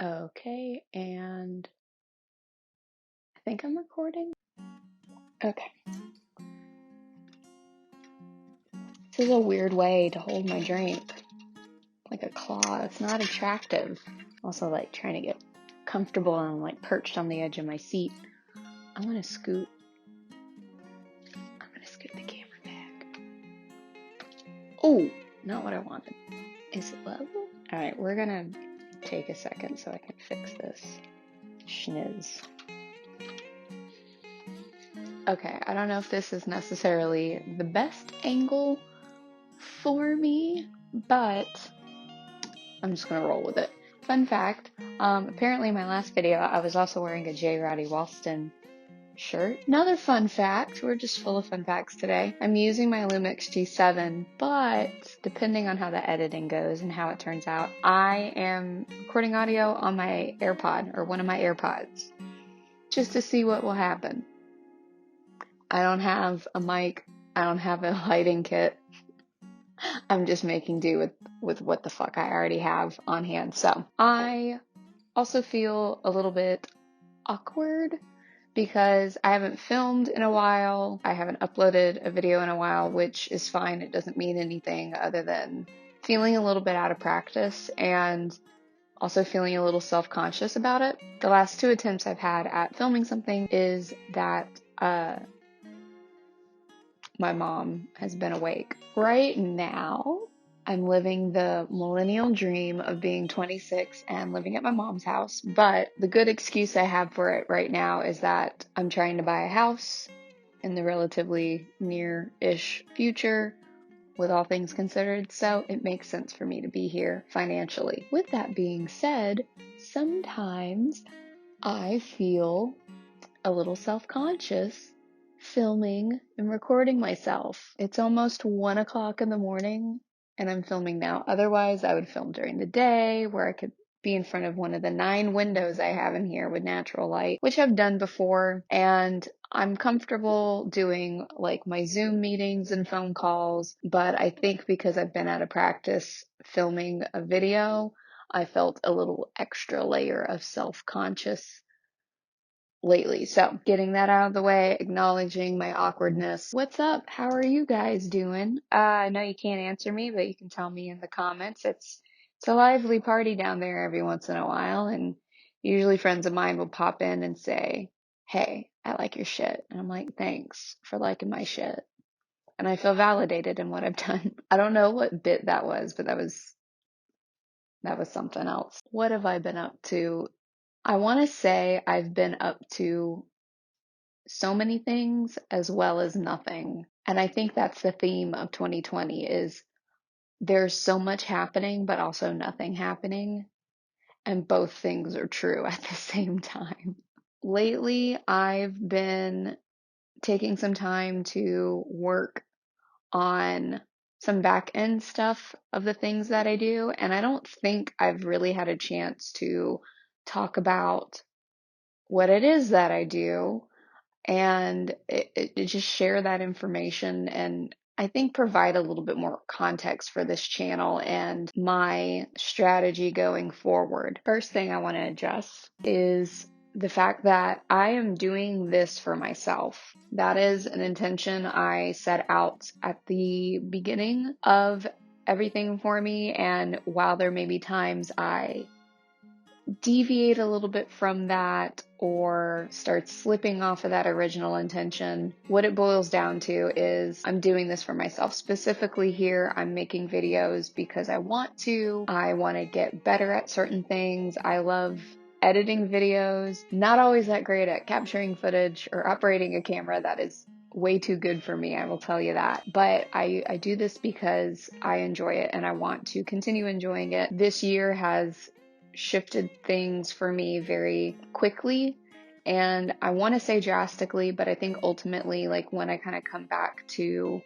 Okay, and I think I'm recording. Okay. This is a weird way to hold my drink. Like a claw. It's not attractive. Also, like, trying to get comfortable and, like, perched on the edge of my seat. I'm gonna scoot the camera back. Oh, not what I wanted. Is it level? Alright, we're gonna take a second so I can fix this schniz. Okay, I don't know if this is necessarily the best angle for me, but I'm just gonna roll with it. Fun fact, apparently in my last video I was also wearing a J. Roddy Walston shirt. Another fun fact, we're just full of fun facts today. I'm using my Lumix G7, but depending on how the editing goes and how it turns out, I am recording audio on my AirPod, or one of my AirPods, just to see what will happen. I don't have a mic, I don't have a lighting kit. I'm just making do with what the fuck I already have on hand. So I also feel a little bit awkward because I haven't filmed in a while. I haven't uploaded a video in a while, which is fine. It doesn't mean anything other than feeling a little bit out of practice and also feeling a little self-conscious about it. The last 2 attempts I've had at filming something is that my mom has been awake. Right now, I'm living the millennial dream of being 26 and living at my mom's house, but the good excuse I have for it right now is that I'm trying to buy a house in the relatively near-ish future, with all things considered, so it makes sense for me to be here financially. With that being said, sometimes I feel a little self-conscious filming and recording myself. It's almost 1 o'clock in the morning and I'm filming now. Otherwise, I would film during the day where I could be in front of one of the 9 windows I have in here with natural light, which I've done before. And I'm comfortable doing like my Zoom meetings and phone calls, but I think because I've been out of practice filming a video, I felt a little extra layer of self-conscious lately. So getting that out of the way, acknowledging my awkwardness. What's up? How are you guys doing? I know you can't answer me, but you can tell me in the comments. It's a lively party down there every once in a while, and usually friends of mine will pop in and say, "Hey, I like your shit." And I'm like, "Thanks for liking my shit." And I feel validated in what I've done. I don't know what bit that was, but that was something else. What have I been up to? I want to say I've been up to so many things as well as nothing. And I think that's the theme of 2020 is there's so much happening, but also nothing happening. And both things are true at the same time. Lately, I've been taking some time to work on some back end stuff of the things that I do. And I don't think I've really had a chance to talk about what it is that I do and it just share that information and I think provide a little bit more context for this channel and my strategy going forward. First thing I want to address is the fact that I am doing this for myself. That is an intention I set out at the beginning of everything for me, and while there may be times I deviate a little bit from that or start slipping off of that original intention, what it boils down to is I'm doing this for myself. Specifically here, I'm making videos because I want to get better at certain things. I love editing videos, not always that great at capturing footage or operating a camera. That is way too good for me, I will tell you that. But I do this because I enjoy it and I want to continue enjoying it. This year has shifted things for me very quickly, and I want to say drastically, but I think ultimately, like when I kind of come back to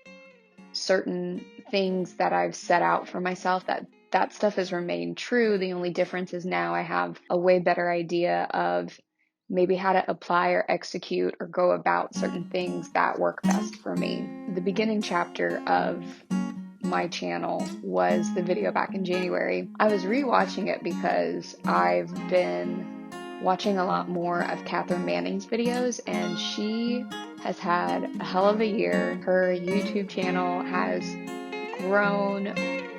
certain things that I've set out for myself, that stuff has remained true. The only difference is now I have a way better idea of maybe how to apply or execute or go about certain things that work best for me. The beginning chapter of my channel was the video back in January. I was rewatching it because I've been watching a lot more of Catherine Manning's videos, and she has had a hell of a year. Her YouTube channel has grown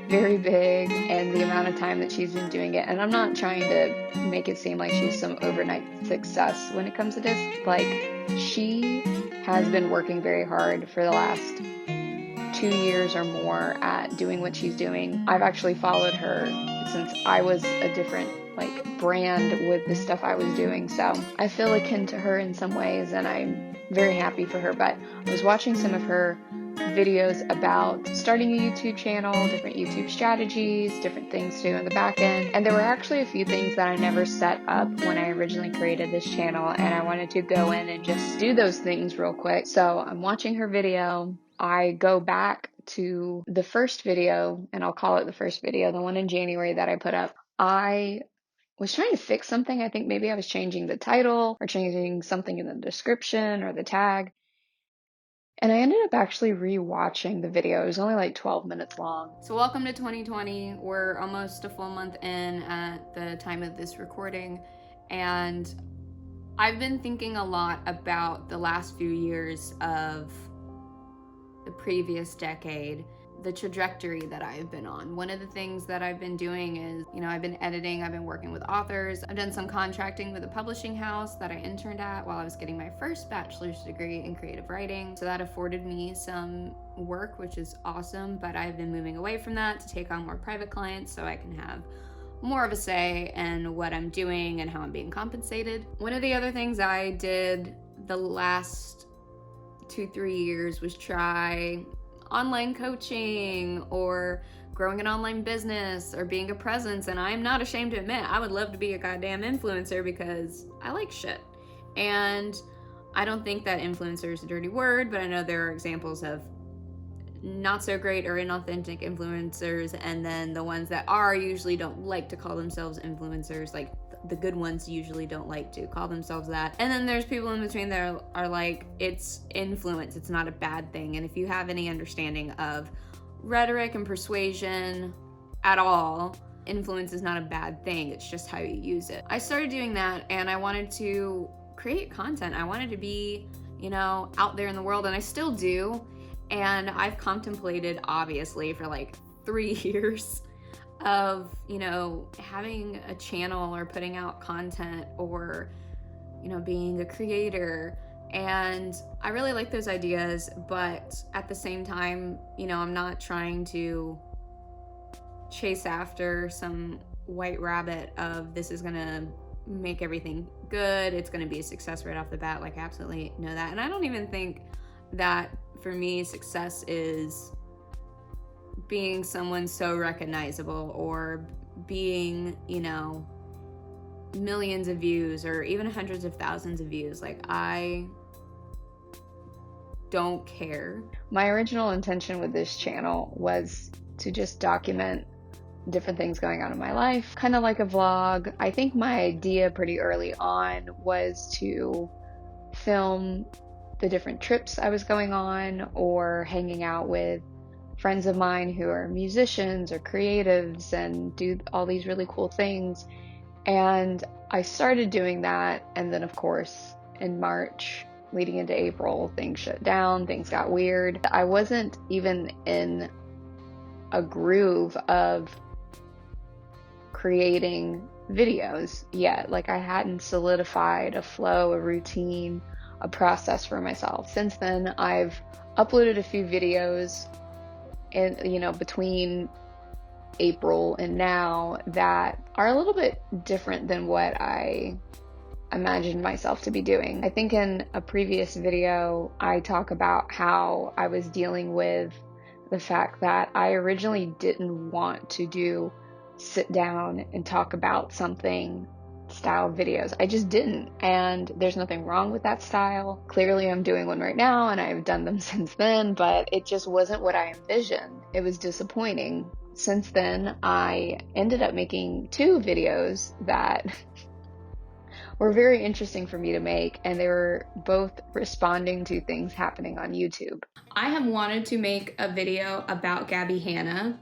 very big, and the amount of time that she's been doing it, and I'm not trying to make it seem like she's some overnight success when it comes to this. Like, she has been working very hard for the last 2 years or more at doing what she's doing. I've actually followed her since I was a different brand with the stuff I was doing, so I feel akin to her in some ways, and I'm very happy for her. But I was watching some of her videos about starting a YouTube channel, different YouTube strategies, different things to do in the back end, and there were actually a few things that I never set up when I originally created this channel, and I wanted to go in and just do those things real quick. So I'm watching her video. I go back to the first video, and I'll call it the first video, the one in January that I put up. I was trying to fix something. I think maybe I was changing the title or changing something in the description or the tag. And I ended up actually rewatching the video. It was only like 12 minutes long. So welcome to 2020. We're almost a full month in at the time of this recording. And I've been thinking a lot about the last few years of the previous decade, the trajectory that I've been on. One of the things that I've been doing is, I've been editing, I've been working with authors, I've done some contracting with a publishing house that I interned at while I was getting my first bachelor's degree in creative writing. So that afforded me some work, which is awesome, but I've been moving away from that to take on more private clients so I can have more of a say in what I'm doing and how I'm being compensated. One of the other things I did the last 2-3 years was try online coaching or growing an online business or being a presence. And I'm not ashamed to admit, I would love to be a goddamn influencer because I like shit. And I don't think that influencer is a dirty word, but I know there are examples of not so great or inauthentic influencers, and then the ones that are usually don't like to call themselves influencers. Like, the good ones usually don't like to call themselves that. And then there's people in between that are like, it's influence, it's not a bad thing. And if you have any understanding of rhetoric and persuasion at all, influence is not a bad thing, it's just how you use it. I started doing that, and I wanted to create content. I wanted to be, out there in the world, and I still do. And I've contemplated, obviously, for like 3 years of, having a channel or putting out content or, being a creator. And I really like those ideas, but at the same time, I'm not trying to chase after some white rabbit of this is gonna make everything good, it's gonna be a success right off the bat. Like, I absolutely know that. And I don't even think that for me, success is being someone so recognizable or being, millions of views or even hundreds of thousands of views. Like, I don't care. My original intention with this channel was to just document different things going on in my life, kind of like a vlog. I think my idea pretty early on was to film the different trips I was going on or hanging out with friends of mine who are musicians or creatives and do all these really cool things. And I started doing that, and then of course in March leading into April, things shut down, things got weird. I wasn't even in a groove of creating videos yet. Like, I hadn't solidified a flow, a routine, a process for myself. Since then, I've uploaded a few videos between April and now that are a little bit different than what I imagined myself to be doing. I think in a previous video, I talk about how I was dealing with the fact that I originally didn't want to do sit down and talk about something style videos. I just didn't, and there's nothing wrong with that style. Clearly I'm doing one right now, and I've done them since then, but it just wasn't what I envisioned. It was disappointing. Since then, I ended up making 2 videos that were very interesting for me to make, and they were both responding to things happening on YouTube. I have wanted to make a video about Gabby Hanna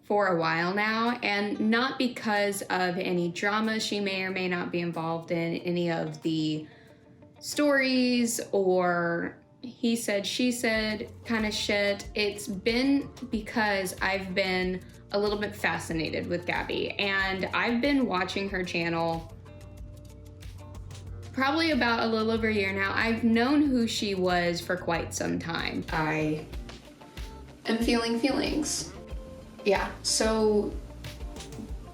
for a while now, and not because of any drama she may or may not be involved in, any of the stories or he said, she said kind of shit. It's been because I've been a little bit fascinated with Gabby, and I've been watching her channel probably about a little over a year now. I've known who she was for quite some time. I am feeling feelings. Yeah, so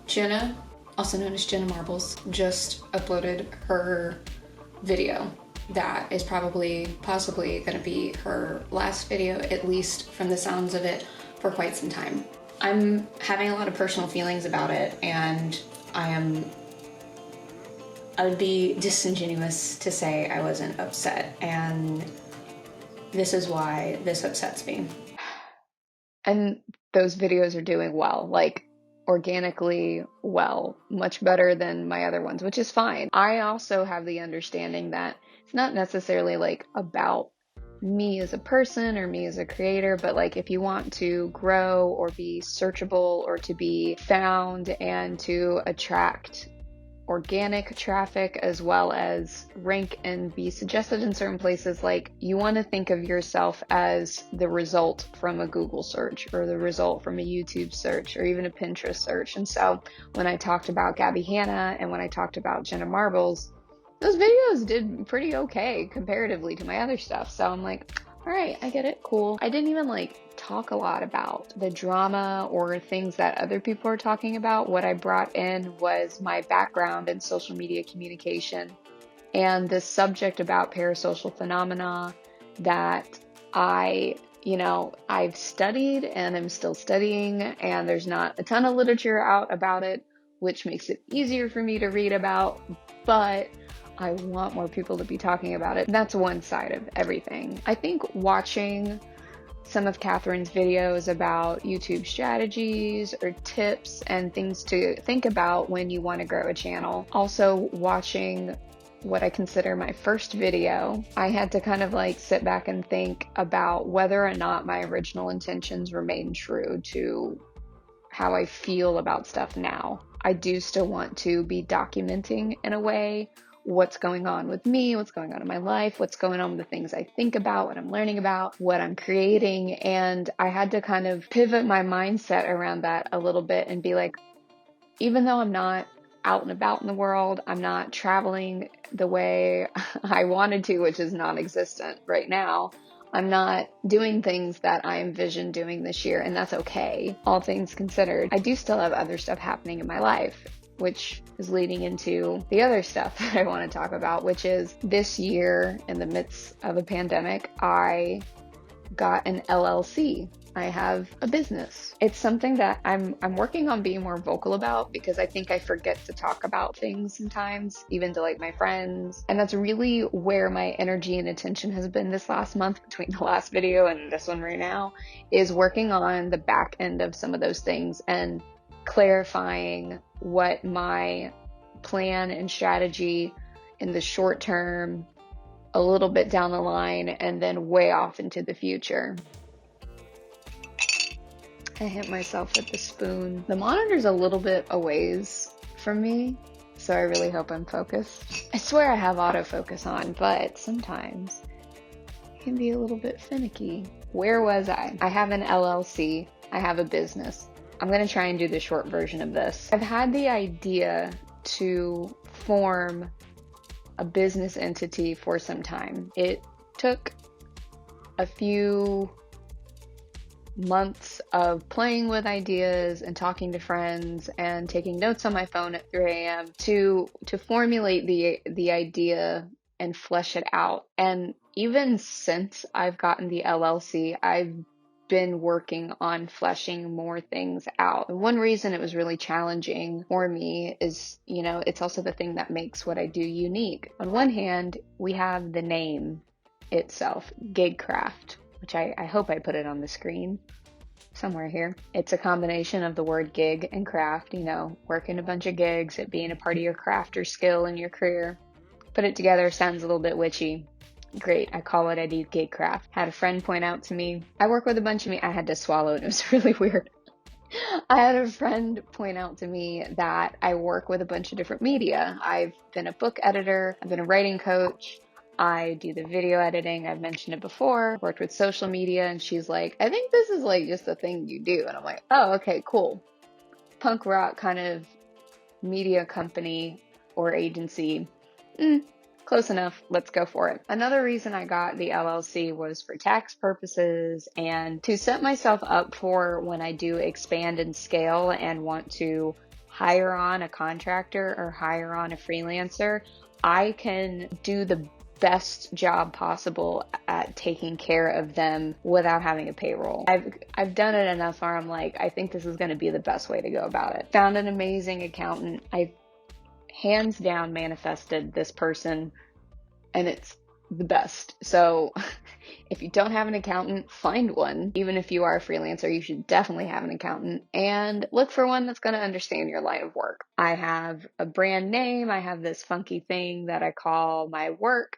Jenna, also known as Jenna Marbles, just uploaded her video that is possibly gonna be her last video, at least from the sounds of it, for quite some time. I'm having a lot of personal feelings about it, and I would be disingenuous to say I wasn't upset, and this is why this upsets me. And those videos are doing well, like organically well, much better than my other ones, which is fine. I also have the understanding that it's not necessarily like about me as a person or me as a creator, but like if you want to grow or be searchable or to be found and to attract organic traffic as well as rank and be suggested in certain places, like you want to think of yourself as the result from a Google search or the result from a YouTube search or even a Pinterest search. And so when I talked about Gabby Hanna and when I talked about Jenna Marbles, those videos did pretty okay comparatively to my other stuff. So I'm like, all right, I get it, cool. I didn't even like talk a lot about the drama or things that other people are talking about. What I brought in was my background in social media communication and this subject about parasocial phenomena that I've studied and I'm still studying, and there's not a ton of literature out about it, which makes it easier for me to read about, but I want more people to be talking about it. That's one side of everything. I think watching some of Catherine's videos about YouTube strategies or tips and things to think about when you want to grow a channel. Also watching what I consider my first video, I had to kind of like sit back and think about whether or not my original intentions remain true to how I feel about stuff now. I do still want to be documenting in a way what's going on with me, what's going on in my life, what's going on with the things I think about, what I'm learning about, what I'm creating. And I had to kind of pivot my mindset around that a little bit and be like, even though I'm not out and about in the world, I'm not traveling the way I wanted to, which is non-existent right now. I'm not doing things that I envisioned doing this year, and that's okay. All things considered, I do still have other stuff happening in my life, which is leading into the other stuff that I want to talk about, which is this year in the midst of a pandemic, I got an LLC. I have a business. It's something that I'm working on being more vocal about, because I think I forget to talk about things sometimes, even to like my friends. And that's really where my energy and attention has been this last month, between the last video and this one right now, is working on the back end of some of those things and clarifying what my plan and strategy in the short term, a little bit down the line, and then way off into the future. I hit myself with the spoon. The monitor's a little bit a ways from me, so I really hope I'm focused. I swear I have autofocus on, but sometimes it can be a little bit finicky. Where was I? I have an LLC. I have a business. I'm going to try and do the short version of this. I've had the idea to form a business entity for some time. It took a few months of playing with ideas and talking to friends and taking notes on my phone at 3 a.m. to formulate the idea and flesh it out. And even since I've gotten the LLC, I've been working on fleshing more things out. And one reason it was really challenging for me is, it's also the thing that makes what I do unique. On one hand, we have the name itself, Gigcraft, which I hope I put it on the screen somewhere here. It's a combination of the word gig and craft, working a bunch of gigs, it being a part of your craft or skill in your career. Put it together, sounds a little bit witchy. Great, I call it I do gigcraft. Had a friend point out to me, I work with a bunch of I had to swallow it, it was really weird. I had a friend point out to me that I work with a bunch of different media. I've been a book editor, I've been a writing coach, I do the video editing, I've mentioned it before, worked with social media, and she's like, I think this is like just a thing you do. And I'm like, oh, okay, cool. Punk rock kind of media company or agency. Close enough. Let's go for it. Another reason I got the LLC was for tax purposes and to set myself up for when I do expand and scale and want to hire on a contractor or hire on a freelancer. I can do the best job possible at taking care of them without having a payroll. I've done it enough where I'm like, I think this is going to be the best way to go about it. Found an amazing accountant. I hands down manifested this person, and it's the best. So if you don't have an accountant, find one. Even if you are a freelancer, you should definitely have an accountant, and look for one that's going to understand your line of work. I have a brand name. I have this funky thing that I call my work.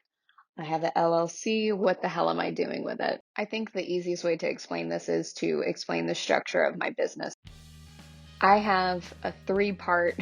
I have the LLC. What the hell am I doing with it? I think the easiest way to explain this is to explain the structure of my business. I have a 3-part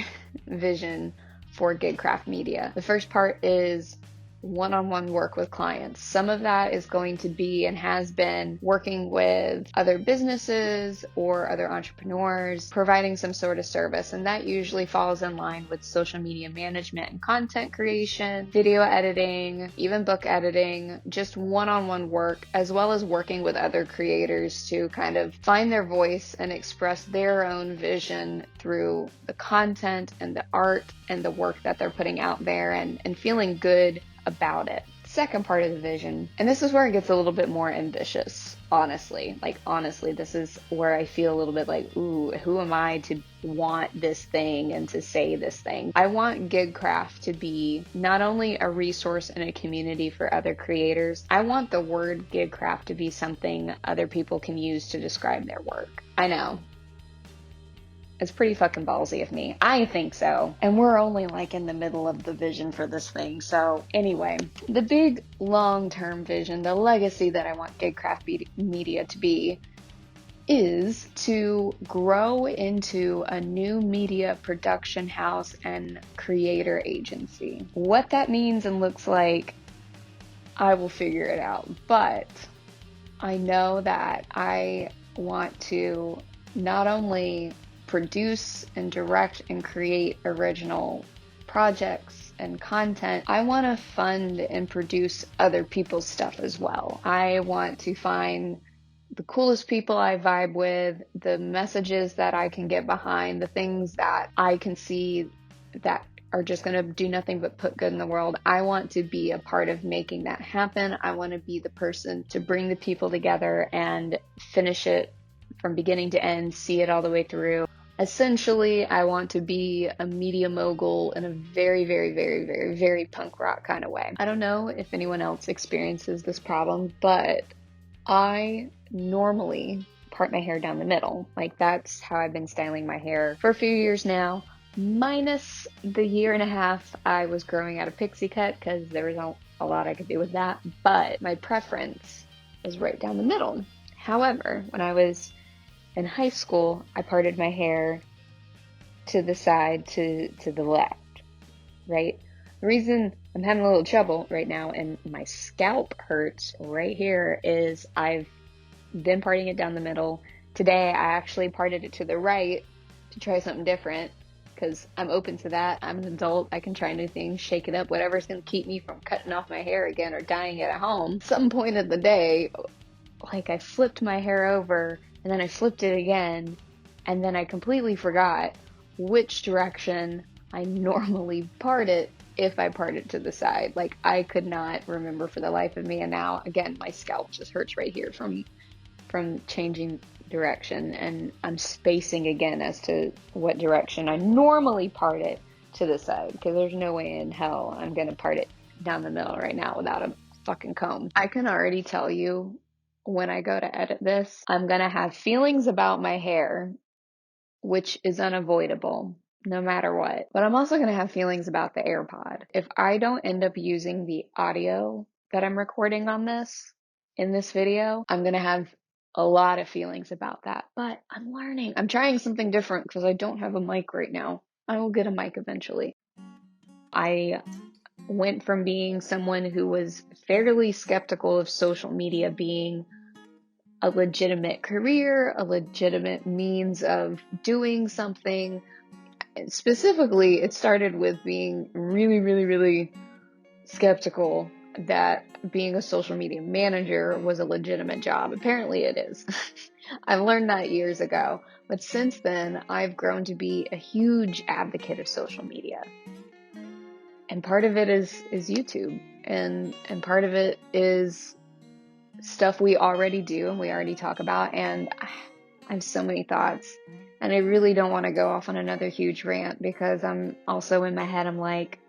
vision for Gigcraft Media. The first part is one-on-one work with clients. Some of that is going to be and has been working with other businesses or other entrepreneurs, providing some sort of service. And that usually falls in line with social media management and content creation, video editing, even book editing, just one-on-one work, as well as working with other creators to kind of find their voice and express their own vision through the content and the art and the work that they're putting out there, and feeling good about it. Second part of the vision, and this is where it gets a little bit more ambitious, honestly. Honestly, this is where I feel a little bit like, ooh, who am I to want this thing and to say this thing? I want Gigcraft to be not only a resource and a community for other creators, I want the word Gigcraft to be something other people can use to describe their work. I know. It's pretty fucking ballsy of me. I think so. And we're only like in the middle of the vision for this thing. So anyway, the big long-term vision, the legacy that I want Gigcraft Media to be is to grow into a new media production house and creator agency. What that means and looks like, I will figure it out. But I know that I want to not only produce and direct and create original projects and content, I want to fund and produce other people's stuff as well. I want to find the coolest people I vibe with, the messages that I can get behind, the things that I can see that are just going to do nothing but put good in the world. I want to be a part of making that happen. I want to be the person to bring the people together and finish it from beginning to end, see it all the way through. Essentially, I want to be a media mogul in a very, very, very, very, very punk rock kind of way. I don't know if anyone else experiences this problem, but I normally part my hair down the middle. Like, that's how I've been styling my hair for a few years now, minus the year and a half I was growing out a pixie cut because there was a lot I could do with that. But my preference is right down the middle. However, when I was in high school, I parted my hair to the side, to the left, right? The reason I'm having a little trouble right now and my scalp hurts right here is I've been parting it down the middle. Today, I actually parted it to the right to try something different because I'm open to that. I'm an adult. I can try new things, shake it up, whatever's going to keep me from cutting off my hair again or dyeing it at home. Some point of the day, like, I flipped my hair over and then I flipped it again, and then I completely forgot which direction I normally part it if I part it to the side. Like, I could not remember for the life of me, and now, again, my scalp just hurts right here from changing direction, and I'm spacing again as to what direction I normally part it to the side, because there's no way in hell I'm going to part it down the middle right now without a fucking comb. I can already tell you, when I go to edit this, I'm going to have feelings about my hair, which is unavoidable. no matter what. But I'm also going to have feelings about the AirPod. If I don't end up using the audio that I'm recording on this, in this video, I'm going to have a lot of feelings about that. But I'm learning. I'm trying something different because I don't have a mic right now. I will get a mic eventually. I went from being someone who was fairly skeptical of social media being a legitimate career, a legitimate means of doing something. Specifically, it started with being really, really, really skeptical that being a social media manager was a legitimate job. Apparently it is. I learned that years ago. But since then, I've grown to be a huge advocate of social media. And part of it is YouTube. And part of it is stuff we already do and we already talk about. And I have so many thoughts. And I really don't want to go off on another huge rant because I'm also in my head, I'm like,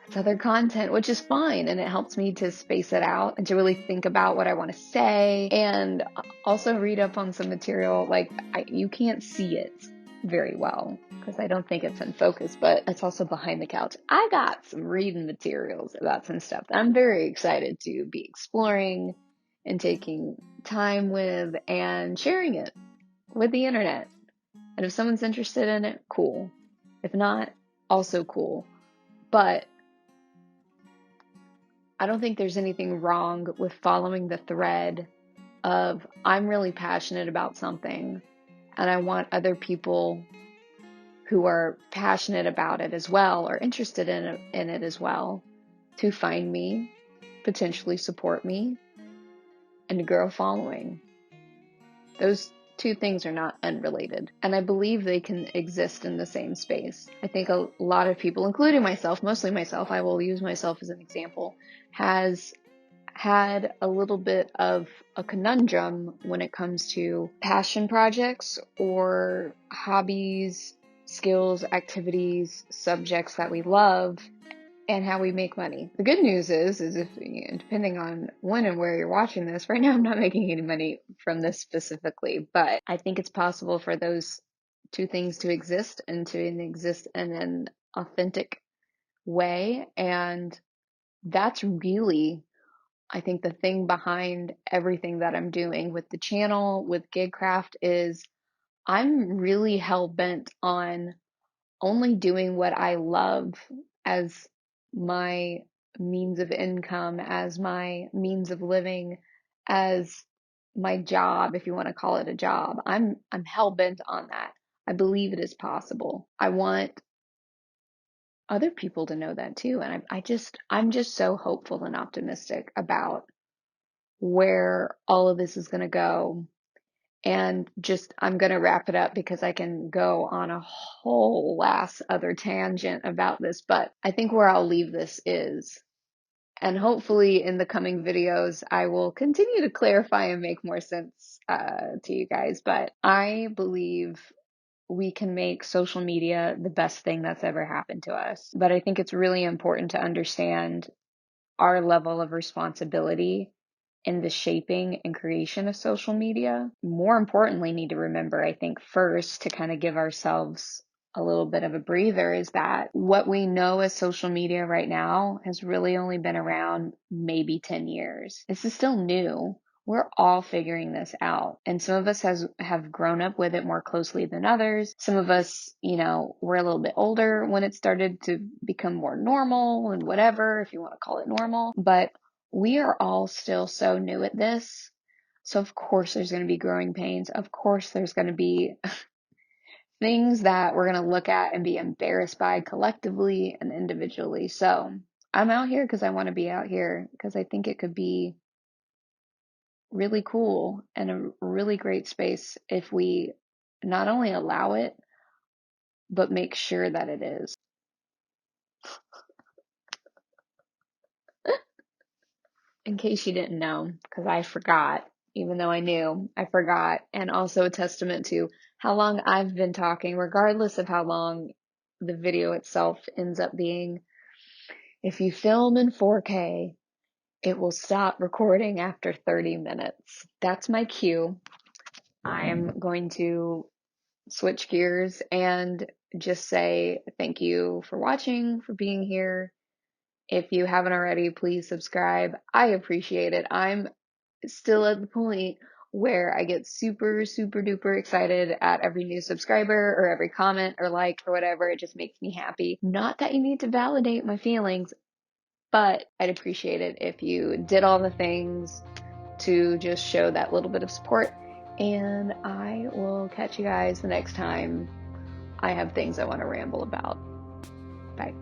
that's other content, which is fine. And it helps me to space it out and to really think about what I want to say and also read up on some material. Like you can't see it very well because I don't think it's in focus, but it's also behind the couch. I got some reading materials about some stuff that I'm very excited to be exploring and taking time with and sharing it with the internet. And if someone's interested in it, cool. If not, also cool. But I don't think there's anything wrong with following the thread of I'm really passionate about something and I want other people who are passionate about it as well or interested in it as well to find me, potentially support me, and to grow following. Those two things are not unrelated, and I believe they can exist in the same space. I think a lot of people, including myself, mostly myself, I will use myself as an example, has had a little bit of a conundrum when it comes to passion projects or hobbies, skills, activities, subjects that we love, and how we make money. The good news is if, depending on when and where you're watching this, right now I'm not making any money from this specifically, but I think it's possible for those two things to exist and to exist in an authentic way. And that's really, I think, the thing behind everything that I'm doing with the channel, with Gigcraft, is I'm really hell-bent on only doing what I love as my means of income, as my means of living, as my job, if you want to call it a job. I'm hell-bent on that. I believe it is possible. I want other people to know that too. And I'm just so hopeful and optimistic about where all of this is going to go. And just, I'm going to wrap it up because I can go on a whole last other tangent about this, but I think where I'll leave this is, and hopefully in the coming videos, I will continue to clarify and make more sense to you guys, but I believe we can make social media the best thing that's ever happened to us. But I think it's really important to understand our level of responsibility in the shaping and creation of social media. More importantly, need to remember, I think, first, to kind of give ourselves a little bit of a breather, is that what we know as social media right now has really only been around maybe 10 years. This is still new. We're all figuring this out. And some of us have grown up with it more closely than others. Some of us, we're a little bit older when it started to become more normal and whatever, if you want to call it normal. But we are all still so new at this. So of course there's going to be growing pains. Of course there's going to be things that we're going to look at and be embarrassed by collectively and individually. So I'm out here because I want to be out here, because I think it could be really cool and a really great space if we not only allow it, but make sure that it is. In case you didn't know, because I forgot, even though I knew, I forgot. And also a testament to how long I've been talking, regardless of how long the video itself ends up being. If you film in 4K, it will stop recording after 30 minutes. That's my cue. I am going to switch gears and just say thank you for watching, for being here. If you haven't already, please subscribe. I appreciate it. I'm still at the point where I get super, super duper excited at every new subscriber or every comment or like or whatever. It just makes me happy. Not that you need to validate my feelings, but I'd appreciate it if you did all the things to just show that little bit of support. And I will catch you guys the next time I have things I want to ramble about. Bye.